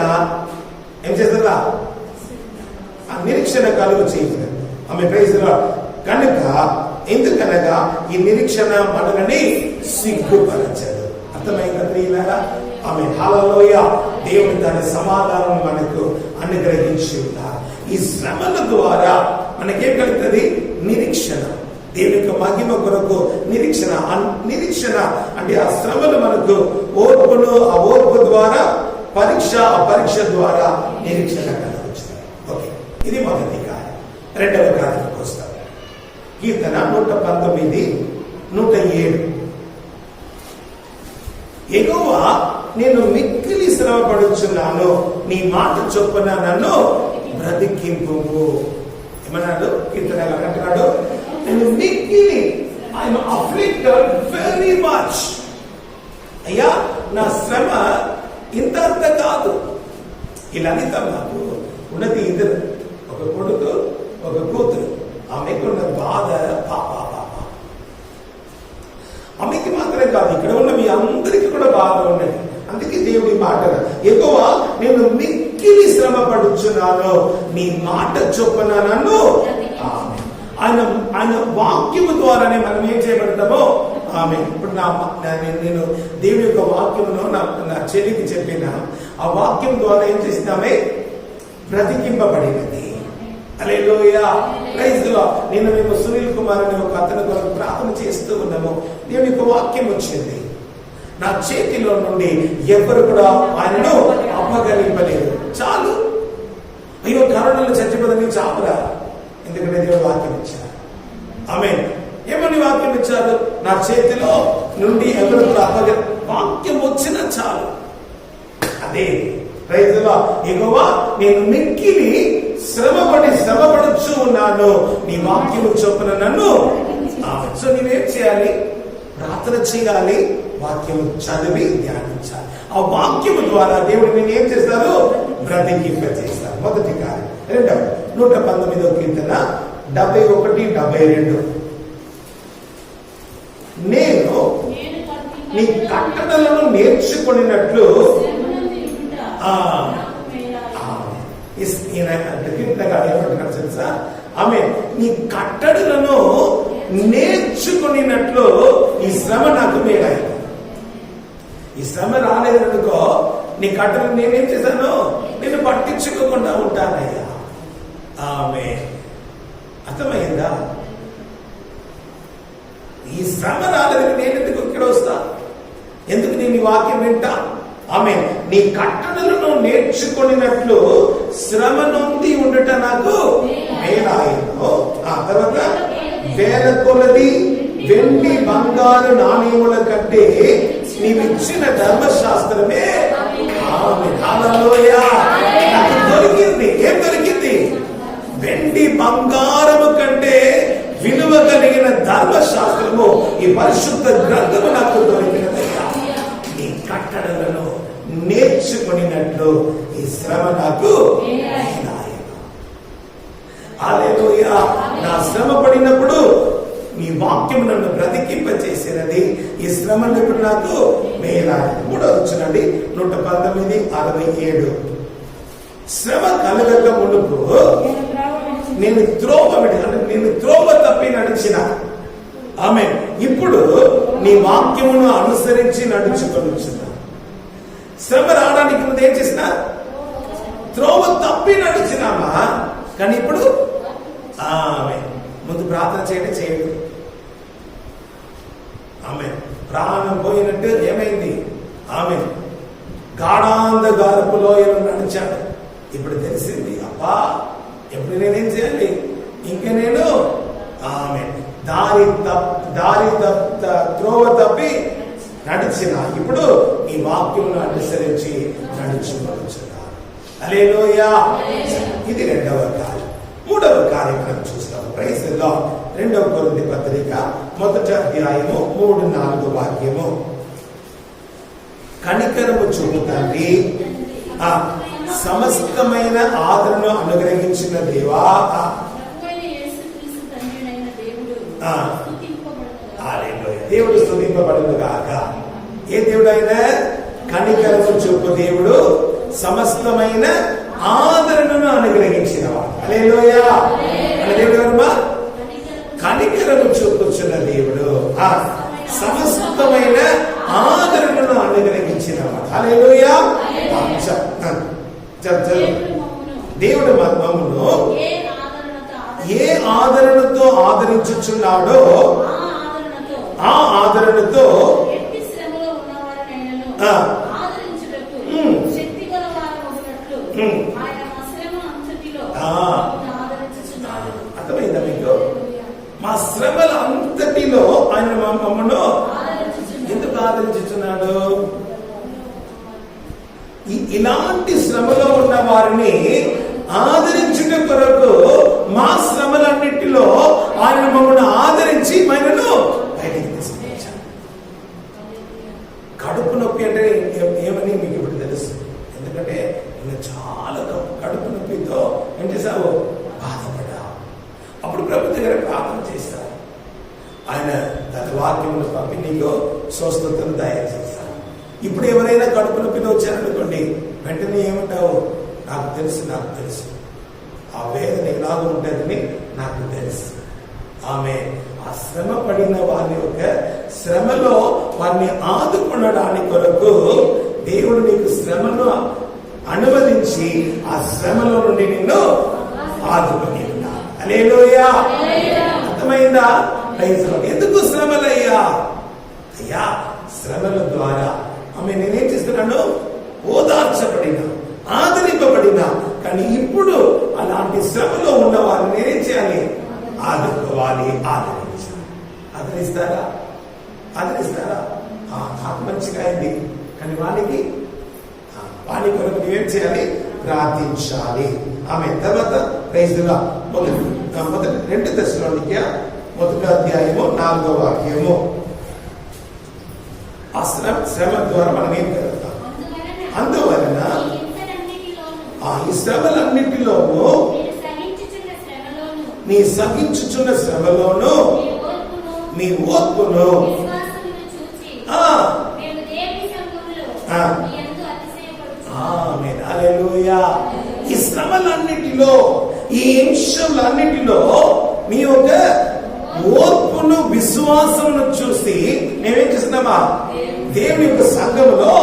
[SPEAKER 1] ఏం చేస్తుందా? ఆ నిరీక్షణ కలుగు చేయాలి. ఆమె ప్రైజ్ ది లార్డ్. కనుక ఎందుకనగా ఈ నిరీక్షణ మనల్ని సిగ్గుపరచదు. అర్థమైందా ప్రియులారా? ఆమె హల్లెలూయా. దేవుడు తన సమాధానం మనకు అనుగ్రహించి ఉన్నారు. ఈ శ్రమల ద్వారా మనకేం కలుగుతుంది? నిరీక్షణ. దేవుని యొక్క మహిమ కొరకు నిరీక్షణ. నిరీక్షణ అంటే ఆ శ్రమలు మనకు ఓర్పును, ఆ ఓర్పు ద్వారా పరీక్ష, ఆ పరీక్ష ద్వారా నిరీక్షణ కలుగుతుంది. ఓకే, ఇది మొదటి కార్యం. రెండవ కార్యానికి వస్తాం. కీర్తన 119, 107. యెహోవా, నేను మిక్కిలి శ్రమపడుచున్నాను, నీ మాట చొప్పున నన్ను బ్రతికింపు. ఏమన్నాడు కీర్తనలో? అంటున్నాడు, నేను మిక్కిలి, ఐఎమ్ అఫ్లిక్టెడ్ వెరీ మచ్. అయ్యా, నా శ్రమ ఇంత అంత కాదు. ఇలా అనితం నాకు ఉన్నది ఇద్దరు, ఒక కొడుకు, ఒక కూతురు. ఆమెకు ఉన్న బాధ పాప. ఆమెకి మాత్రమే కాదు, ఇక్కడ ఉన్న మీ అందరికీ కూడా బాధ ఉన్నది. అందుకే దేవుడి మాట, యెహోవా, నేను మిక్కిలి శ్రమ పడుచున్నాను, నీ మాట చొప్పున నన్ను. ఆయన వాక్యము ద్వారానే మనం ఏం చేయబడతామో ఆమె. ఇప్పుడు నేను దేవుడి యొక్క వాక్యమును నా చెల్లికి చెప్పిన ఆ వాక్యం ద్వారా ఏం చేస్తామే? బ్రతికింపబడినది. హల్లెలూయా, ప్రైజ్ ది లార్డ్. నేను మేము సునీల్ కుమార్ అనే ఒక అతని కొరకు ప్రార్థన చేస్తూ ఉన్నాము. దేవుని యొక్క వాక్యం వచ్చింది. నా చేతిలో నుండి ఎవరు కూడా ఆయనను అప్పగలిపలేదు. చాలు, అయ్యో కరోనాలో చచ్చిపోదని చాపురా. ఎందుకంటే దేవుడు వాక్యం ఇచ్చారు. ఆమేన్. ఏమని వాక్యం ఇచ్చారు? నా చేతిలో నుండి ఎవరు కూడా వాక్యం వచ్చినా చాలు. అదే ప్రైజ్ ది లార్డ్. యెహోవా, నేను మిక్కిలి శ్రమపడుచు ఉన్నాను, నీ వాక్యము చొప్పున నన్ను. సో నీవేం చేయాలి? ప్రార్థన చేయాలి, వాక్యము చదివి ధ్యానించాలి. ఆ వాక్యము ద్వారా దేవుడు నేను ఏం చేస్తారు? బ్రతికింపజేస్తారు. మొదటి కార్యం. రెండవ 119వ కీర్తన 71, 72. నేను నీ కట్టడలను నేర్చుకున్నట్లు తెలుసా? ఆమె నీ కట్టడలను నేర్చుకున్నట్లు ఈ శ్రమ నాకు మేలైంది. ఈ శ్రమ రాలేదనుకో, నీ కట్టడలు నేనేం చేశాను? నేను పట్టించుకోకుండా ఉంటానయ్యా. ఆమె అర్థమైందా? ఈ శ్రమ రాలేదు, నేను ఎందుకు ఇక్కడ వస్తా? ఎందుకు నేను ఈ వాక్యం వింటా? ఆమె నీ కట్టడలను నేర్చుకున్నట్లు శ్రమ నొంది ఉండట నాకు మేలాయను. ఆ తర్వాత వేల కొలది వెండి బంగారు నాణ్యముల కంటే నీవిచ్చిన ధర్మశాస్త్రమే నాకు దొరికింది. ఏం దొరికింది? వెండి బంగారము కంటే విలువ కలిగిన ధర్మశాస్త్రము, ఈ పరిశుద్ధ గ్రంథము నాకు దొరికినదయ్యా. నీ కట్టడలను నేర్చుకున్నట్లు ఈ శ్రమ నాకు హల్లెలూయా. నా శ్రమ పడినప్పుడు నీ వాక్యం నన్ను బ్రతికింపచేసినది, ఈ శ్రమను ఇప్పుడు నాకు మేలాయను. 3వ వచనం 119:67. శ్రమ కలగక మునుపు నేను త్రోవ తప్పి నడిచిన ఆమె ఇప్పుడు నీ వాక్యమును అనుసరించి నడుచుకొనుచున్నా. శ్రమ రావడానికి ముందు ఏం చేసిన? త్రోవ తప్పి నడిచినామా, కానీ ఇప్పుడు ఆమె ముందు ప్రార్థన చేయడు. ఆమె ప్రాణం పోయినట్టు ఏమైంది? ఆమె గాఢాంధకారపు లోయలో నడిచాడు. ఇప్పుడు తెలిసింది, అబ్బా ఎప్పుడు నేనేం చేయాలి? ఇంకా నేను ఆమె త్రోవ తప్పి నడిచిన ఇప్పుడు ఈ వాక్యమును అనుసరించి నడుచుకొనుచున్నాను. హల్లెలూయా. ఇది 2వ కార్యం. 3వ కార్యం మనం చూస్తాము. Praise the lord. 2వ కొరింథీ పత్రిక 1వ అధ్యాయము 3-4 వాక్యము. కనికరము చూపుతండి, సమస్తమైన ఆదరణ అనుగ్రహించిన దేవా, దేవుడు స్తుతింపబడును గాక. ఏ దేవుడు ఆయన? కనికరము చూపు దేవుడు, సమస్తమైన ఆదరణను అనుగ్రహించిన వాడు. హల్లెలూయా. దేవుడు కనికరము చూపుచున్న దేవుడు, సమస్తమైన ఆదరణను అనుగ్రహించిన వాడు. హల్లెలూయా. దేవుడు మమ్మను ఏ ఆదరణతో ఆదరించుచున్నాడో ఆ ఆదరణతో అర్థమైందా మీకు? మా శ్రమల అంతటిలో ఆయన మమ్మను ఎందుకు ఆదరించుచున్నాడు? ఇలాంటి శ్రమలో ఉన్న వారిని ఆదరించుట కొరకు మా శ్రమలన్నిటిలో ఆయన మమ్మల్ని ఆదరించి మనను బయటికి తీసుకొచ్చాడు. కడుపు నొప్పి అంటే ఏమని మీకు ఇప్పుడు తెలుసు. ఎందుకంటే నేను చాలా కడుపు నొప్పితో ఏం చేశావు? బాధపడ్డా. అప్పుడు ప్రభు దగ్గర ప్రార్థన చేశారు. ఆయన తన వాక్యమును పంపి నీకు స్వస్థతను దయచేశారు. ఇప్పుడు ఎవరైనా కడుపు నొప్పితో వచ్చారనుకోండి, వెంటనే ఏమంటావు? నాకు తెలుసు ఆ వేదన ఎలాగ ఉంటుందని నాకు తెలుసు. ఆమె ఆ శ్రమ పడిన వారి యొక్క శ్రమలో వారిని ఆదుకొనడానికి కొరకు దేవుడు నీకు శ్రమను అనువదించి ఆ శ్రమలో నుండి నిన్ను ఆదుకొని ఉన్నాడు. హల్లెలూయా. అర్థమైందా? ఎందుకు శ్రమలయ్యా? అయ్యా, శ్రమల ద్వారా ఆమె నేనేం చేస్తున్నాను? ఓదార్చబడినా, ఆదరింపబడినా. కానీ ఇప్పుడు అలాంటి శ్రమలో ఉన్న వారిని నేనేం చేయాలి? ఆదుకోవాలి, ఆదరించాలి. ఆదరిస్తారా? నాకు మంచిగా అయింది, కానీ వాని కొరకు నువ్వేం చేయాలి? ప్రార్థించాలి. ఆమె తర్వాత ప్రైజ్ ది లార్డ్. 2 దశలోనికే 1వ అధ్యాయము 4వ వాక్యము. ఆ శ్రమ ద్వారా మనం ఏం కలుగుతాం? అందువలన ఈ శ్రమలన్నిటిలోనూ నీ సహించుచున్న శ్రమలోను మీ ఓర్పును హల్లెలూయా. ఈ శ్రమలన్నిటిలో, ఈ హింసలన్నిటిలో మీ యొక్క ఓర్పును, విశ్వాసమును చూసి మేమేం చేస్తున్నామా? దేవుని యొక్క సంఘములో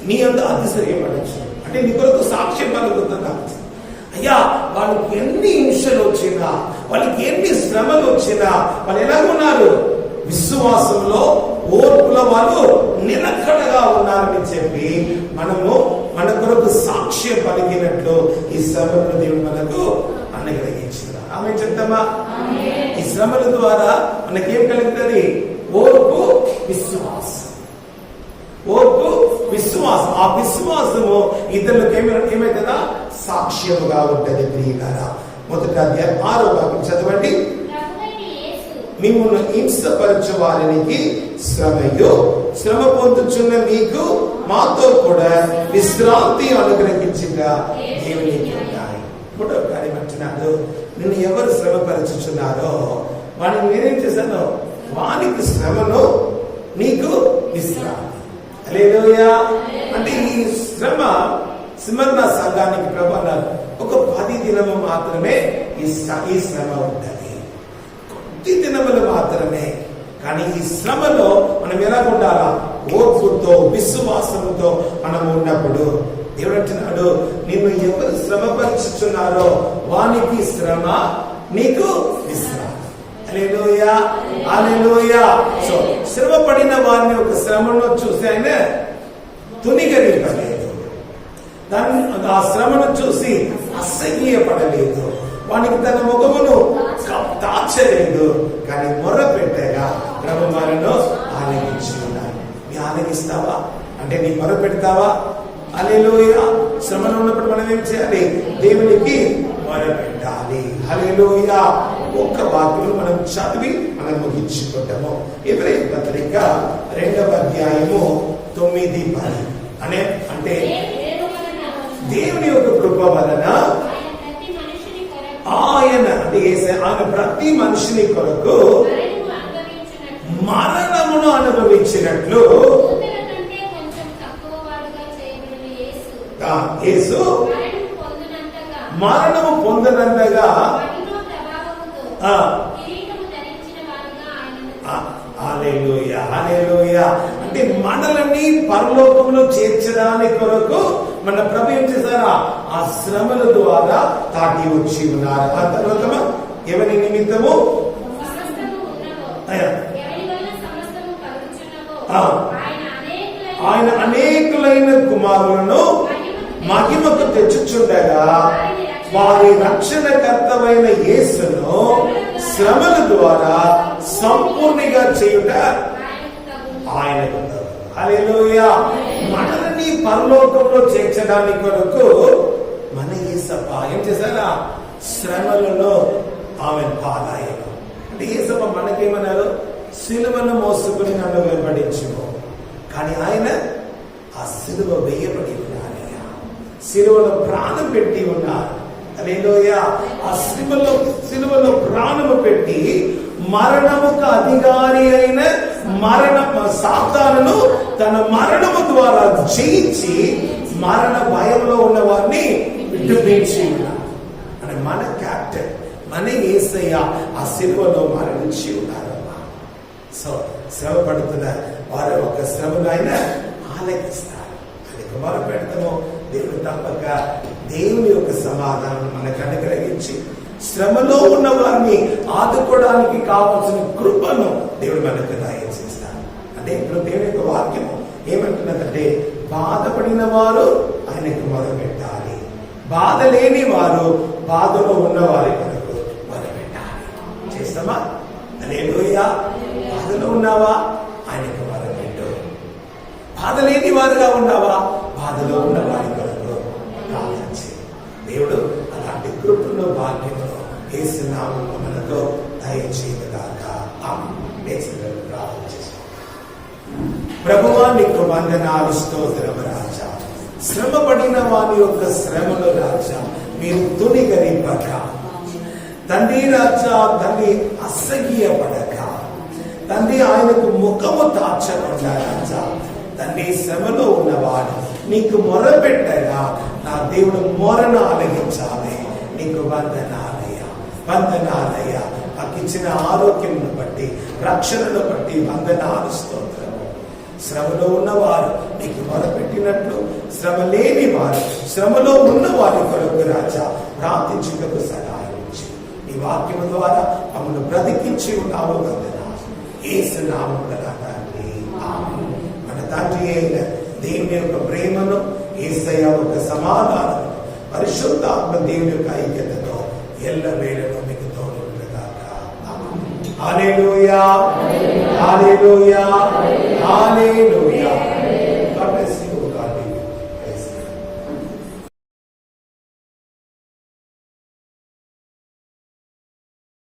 [SPEAKER 1] నీ అంత అతిశయపడచ్చు. అంటే నీ కొరకు సాక్ష్యం పలుకుతున్నా. అయ్యా, వాళ్ళకి ఎన్ని హింసలు వచ్చినా, వాళ్ళకి ఎన్ని శ్రమలు వచ్చినా వాళ్ళు ఎలా ఉన్నారు? విశ్వాసంలో, ఓర్పులో వాళ్ళు నిలకడగా ఉన్నారని చెప్పి మనము మన కొరకు సాక్ష్యం పలికినట్లు ఈ శ్రమలను దేవుడు మనకు అనుగ్రహించినారు. ఆమె చెప్తామా? ఈ శ్రమల ద్వారా మనకేం కలుగుతుంది? ఓర్పు, విశ్వాసం. ఓర్పు, విశ్వాసం. ఆ విశ్వాసము ఇతరులకు ఏమైతుందా? సాక్ష్యముగా ఉంటది. ప్రియులారా, మొదటి అధ్యాయం 6వ వాక్యం చదవండి. మిమ్మల్ని హింసపరచు వారికి శ్రమయు, శ్రమ పొందుచున్న మీకు మాతో కూడా విశ్రాంతి అనుగ్రహించిన దేవునికి ఉన్నాయి. మూడవ కార్యం అంటున్నాడు, నిన్ను ఎవరు శ్రమపరచుచున్నారో వాడిని నేనేం చేశాను? వానికి శ్రమను, నీకు విశ్రాంతి. హల్లెలూయా. అంటే ఈ శ్రమ స్మరణ సంఘానికి ప్రభు అన్నారు, ఒక 10 దినము మాత్రమే ఈ శ్రమ ఉంటది, కొద్ది దినములు మాత్రమే. కానీ ఈ శ్రమలో మనం ఎలా ఉండాలా? ఓర్పుతో, విశ్వాసంతో మనం ఉన్నప్పుడు దేవుడు అంటున్నాడు, నిన్ను ఎవరు శ్రమపరుచుచున్నారో వానికి శ్రమ, నీకు విశ్రాంతి. హల్లెలూయా, హల్లెలూయా. సో శ్రమ పడిన వారిని ఒక శ్రమను చూసి ఆయన తునిగరింపలేదు, ఆ శ్రమను చూసి అసహ్యపడలేదు, వానికి తన ముఖమును దాచలేదు. కానీ మొర్ర పెట్టగా ప్రభు వారిను ఆలకించి ఉన్నారు. నీ ఆలకిస్తావా? అంటే నీ మొర్ర పెడతావా? హల్లెలూయా. శ్రమలో ఉన్నప్పుడు మనం ఏం చేయాలి? దేవునికి మొర్ర పెట్టాలి. హల్లెలూయా. ఒక్క వాక్యం మనం చదివి మనం ముగించుకుంటాము. ఎబ్రాయీ పత్రిక 2వ అధ్యాయము 9-10 అంటే దేవుని యొక్క కృప వలన ఆయన ప్రతి మనిషిని కొరకు మరణమును అనుభవించినట్లు యేసు మరణము పొందనంతగా హల్లెలూయా, హల్లెలూయా. అంటే మనల్ని పరలోకంలో చేర్చడానికి కొరకు మన ప్రభు ఏం చేశారా? ఆ శ్రమల ద్వారా తాటి వచ్చి ఉన్నారు. ఆ తర్వాత ఎవరి నిమిత్తము? ఆయన అనేకులైన కుమారులను మహిమకు తెచ్చుచుండగా వారి రక్షణకర్తమైన యేసును శ్రమల ద్వారా సంపూర్ణంగా చేయుట ఆయనకు. హల్లెలూయా. మనల్ని పరలోకంలో చేర్చడానికి కొరకు మన యేసప్ప ఏం చేశారా? శ్రమలలో ఆమె పాదాయను. అంటే యేసప్ప మనకేమన్నారు? సిలువను మోసుకుని నన్ను వెంబడించుకో. కానీ ఆయన ఆ సిలువ వేయబడి ఉన్నారయ్యా, సిలువలో ప్రాణం పెట్టి ఉన్నారు. హల్లెలూయా. ఆ సిలువలో ప్రాణము పెట్టి మరణముకు అధికారి అయిన సాతానును తన మరణము ద్వారా జయించి మరణ భయంలో ఉన్న వారిని విడిపించి ఉన్నారు. అని మన క్యాప్టెన్, మన యేసయ్య ఆ సిలువలో మరణించి ఉన్నారమ్మా. సో శ్రమ పడుతున్న వారి ఒక శ్రమను ఆయన ఆలకిస్తారు. అది మొదలు పెడతాము. దేవుడు తప్పక దేవుని యొక్క సమాధానం మనకు అనుగ్రహించి శ్రమలో ఉన్న వారిని ఆదుకోవడానికి కావాల్సిన కృపను దేవుడు మనకు దయచేస్తాడు. అంటే ఇప్పుడు దేవుని యొక్క వాక్యము ఏమంటున్నదంటే, బాధపడిన వారు ఆయనకు మొదలుపెట్టాలి, బాధ లేని వారు బాధలో ఉన్న వారి కొరకు మొదలుపెట్టాలి. చేస్తామా? హల్లెలూయా. బాధలో ఉన్నావా? ఆయనకు మొదలుపెట్టు. బాధ లేని వారుగా ఉన్నావా? బాధలో ఉన్న వారి కొరకు ప్రార్థించి దేవుడు అలాంటి కృపను భాగ్యమును యేసు నామములో మనకు దయచేయగాక. ఆమేన్. ప్రార్థన చేసుకో. ప్రభువా, నీకు వందనాలు, స్తోత్రం రాజా. శ్రమ పడిన వారి యొక్క శ్రమలు రాజా మీరు తునిగరింపక తండ్రి రాజా, తండ్రి అసహ్యపడక తండ్రి ఆయనకు ముఖము తాచకుండా రాజా తండ్రి శ్రమలో ఉన్నవాడు నీకు మొరపెట్టగా నా దేవుడు మొరను ఆలకించాలి. నీకు వందనాలయ్యా, వందనాలయ్యా. నాకు ఇచ్చిన ఆరోగ్యం బట్టి, రక్షణను బట్టి వందనాలు, స్తోత్రము. శ్రమలో ఉన్నవారు నీకు మొరపెట్టినట్లు శ్రమ లేని వారు శ్రమలో ఉన్న వారి కొరకు రాజా ప్రార్థించుటకు వాక్యము ద్వారా మమ్మల్ని బ్రతికించి ఉన్నావు వందన. యేసు నామమున తండ్రి, ఆమేన్. మన తండ్రి అయిన దేవుని యొక్క ప్రేమను, యేసయ్య యొక్క సమాధానం, పరిశుద్ధాత్మ దేవుని యొక్క ఐక్యతతో ఎల్ల వేళలో మీకు తోడుగాక. హల్లెలూయా, హల్లెలూయా, హల్లెలూయా.